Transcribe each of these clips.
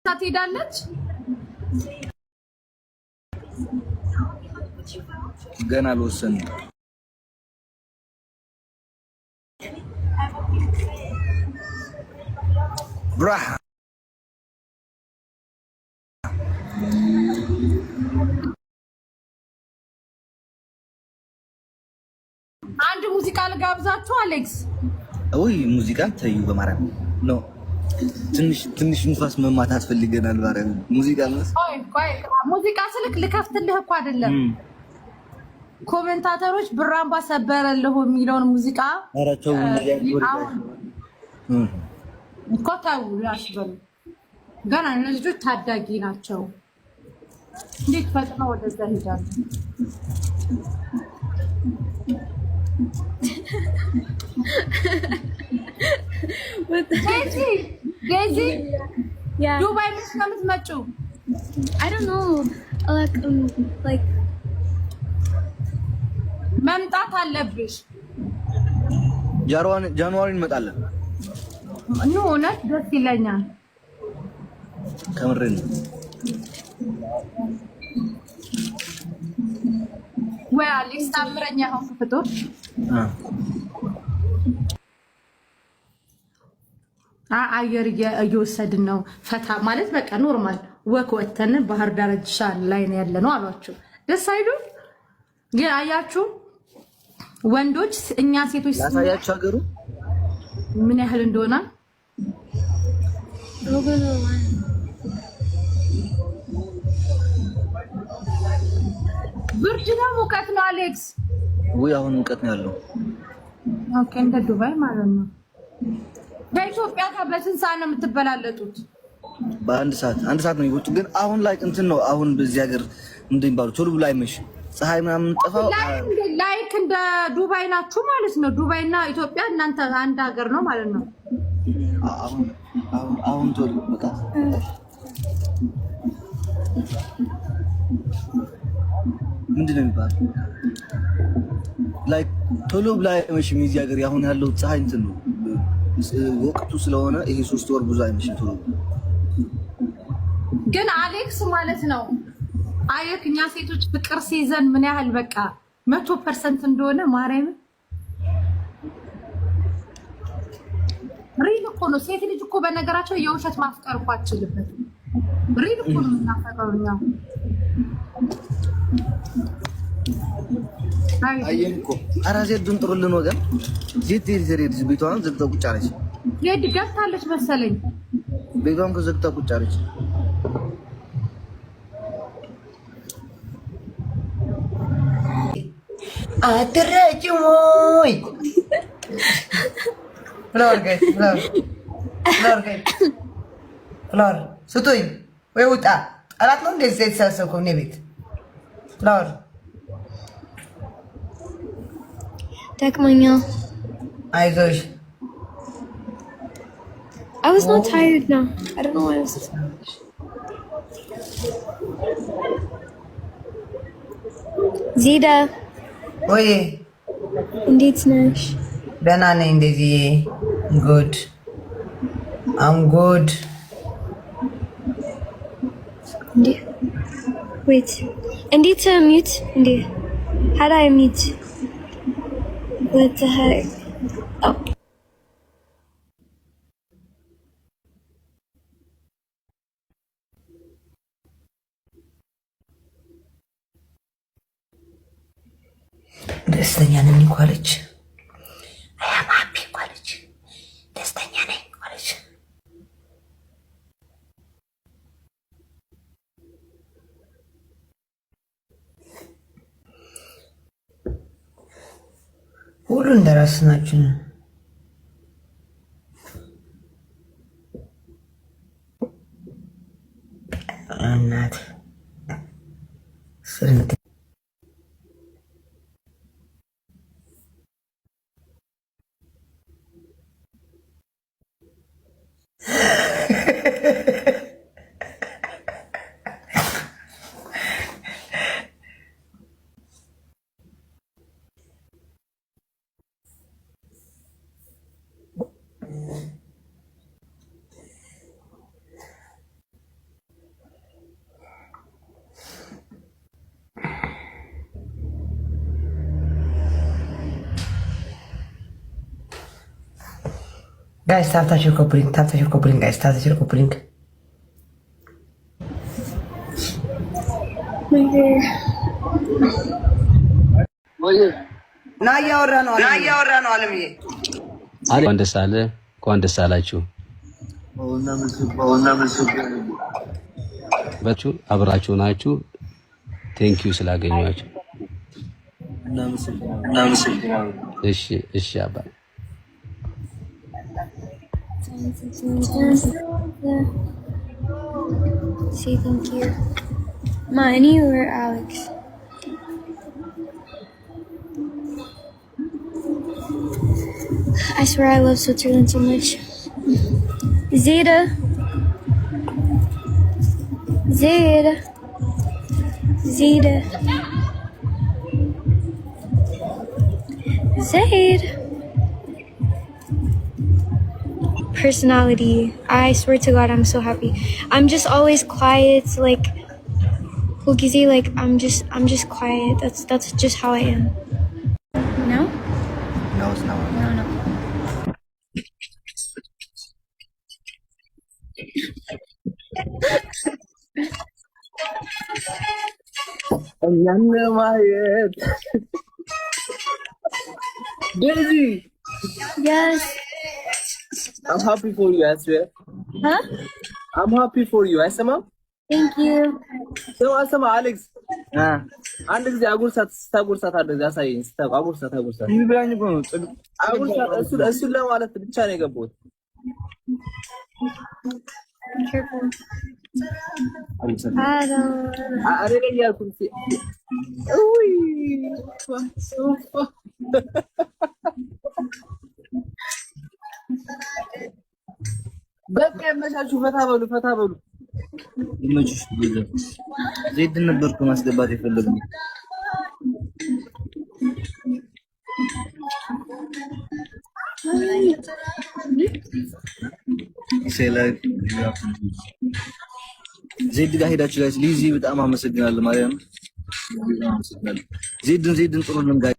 ትሄዳለች ገና አልወሰንም። ብራህ አንድ ሙዚቃ ልጋብዛችሁ አሌክስ። ወይ ሙዚቃ ተዩ በማርያም ነው። ትንሽ ንፋስ መማታት ፈልገናል። ማርያም ሙዚቃ ነው። ሙዚቃ ስልክ ልከፍትልህ እኮ አይደለም። ኮሜንታተሮች ብራምባ ሰበረልሁ የሚለውን ሙዚቃ አራቸው እኮ ተው ያሽበሉ። ገና ልጆች ታዳጊ ናቸው። እንዴት ፈጥነው ወደዛ ሄዳሉ? Daisy, yeah. Dubai is coming to I don't know. Like መምጣት አለብሽ። ጃንዋሪ እንመጣለን። እውነት ደስ ይለኛል። ከምሬን ወይ አሌክስ ታምረኛ ሆንክ ፍጡር። አየር እየወሰድን ነው። ፈታ ማለት በቃ ኖርማል ወክ ወተን ባህር ዳርቻ ላይ ነው ያለነው አሏችሁ። ደስ አይሉ ግን አያችሁ ወንዶች እኛ ሴቶች ያሳያችሁ ሀገሩ ምን ያህል እንደሆነ። ብርድ ነው ሙቀት ነው አሌክስ? ወይ አሁን ሙቀት ነው ያለው። ኦኬ እንደ ዱባይ ማለት ነው። በኢትዮጵያ ጋር በስንት ሰዓት ነው የምትበላለጡት? በአንድ ሰዓት ነው የሚወጡ። ግን አሁን ላይ እንትን ነው። አሁን በዚህ ሀገር እንደሚባሉ ቶሎ ብሎ አይመሽም። ፀሐይ ምናምን ጠፋው። ላይክ እንደ ዱባይ ናችሁ ማለት ነው። ዱባይና ኢትዮጵያ እናንተ አንድ ሀገር ነው ማለት ነው። አሁን ቶሎ በቃ ምንድነው የሚባለው? ላይክ ቶሎ ብሎ አይመሽም። የዚህ ሀገር አሁን ያለው ፀሐይ እንትን ነው ወቅቱ ስለሆነ ይሄ 3 ወር ብዙ አይመሽም ቶሎ። ግን አሌክስ ማለት ነው አየክ እኛ ሴቶች ፍቅር ሲይዘን ምን ያህል በቃ 100% እንደሆነ ማርያም ሪል እኮ ነው። ሴት ልጅ እኮ በነገራቸው የውሸት ማፍቀር እኮ አትችልበት። ሪል እኮ ነው የምናፈቅረው እኛ። አየን እኮ ኧረ ዜድን ጥሩልን ወገን። ዜድ ቤቷን ዘግታ ቁጭ አለች። ዜድ ገብታለች መሰለኝ። ቤቷን ከዘግታ ቁጭ አለች። አትረጭም ወይ ፍላወር ስጡኝ ወይ ውጣ። ጠላት ነው እንደዚህ የተሰበሰብከው እኔ ቤት ፍላወር ደክሞኛል። አይዞሽ። I was not tired now. I don't know why I was. ዚዳ ወይ እንዴት ነሽ? ደህና ነኝ። እንደዚህ ጉድ አም ጉድ። Wait. እንዴት ሚዩት እንዴ? How do I mute? What the heck? Oh. ደስተኛ ነኝ እኮ አለች። አያም ሀፒ እኮ አለች። ደስተኛ ነኝ እኮ አለች። ሁሉ እንደራስ ናችሁ። እናት ስርምት Guys, tap your coupling, guys, tap your coupling. ና እያወራ ነው አለምዬ። እንኳን ደስ አለ፣ እንኳን ደስ አላችሁ። አብራችሁ ናችሁ። ቴንኪዩ ስላገኘኋችሁ። እሺ እሺ አባ Say thank you. Money or Alex? I swear I love Switzerland so much. Zeta. Zeta. Zeta. Zaid. Personality. I swear to God, I'm so happy. I'm just always quiet, like like I'm just quiet. That's just how I am. No? No, it's not. No. Daisy, Yes. I'm happy for you, I swear. Huh? I'm happy for you. Asama? Thank you. So Asama, Alex. Ah, አንድ ጊዜ አጉርሳት አድርግ አሳየኝ። አጉርሳት ይሄ ብላኝ እኮ ነው። እሱን ለማለት ብቻ ነው የገባሁት። Careful. አሬ ላይ ያልኩት ውይ በቃ የመሻችሁ ፈታ በሉ። ይመችሽ። ዘይድ ነበርኩ ማስገባት የፈለግነው። ዘይድ ጋር ሄዳችሁ ጋይስ ሊዚ በጣም አመሰግናለሁ። ማርያም ዘይድን ጥሩ ነው ጋይስ።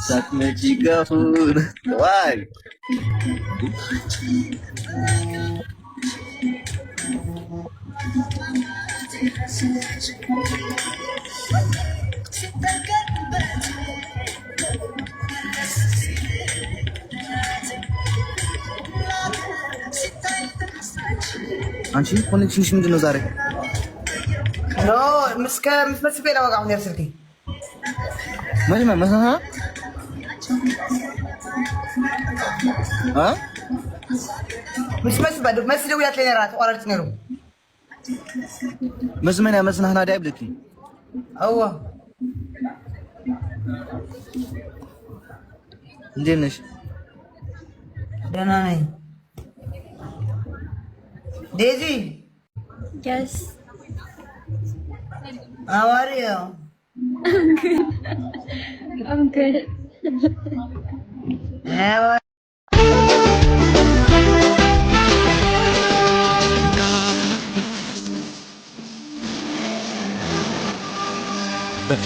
ሳትመጪ ጋፉን ዋይ አንቺ ኮኔክሽንሽ ምንድን ነው ዛሬ? ኖ ምስመስል ፌዳ ወቃ ሁን ስልኪ መጀመሪያ መስና ምስመስል ባዶ መስል ደውላት ለኔ ራት ወራርት ነሩ መዝመንያ መስናህና ዳይ ብለኪ አዋ እንዴት ነሽ? ደህና ነኝ። Daisy. Yes. How are you? I'm good. But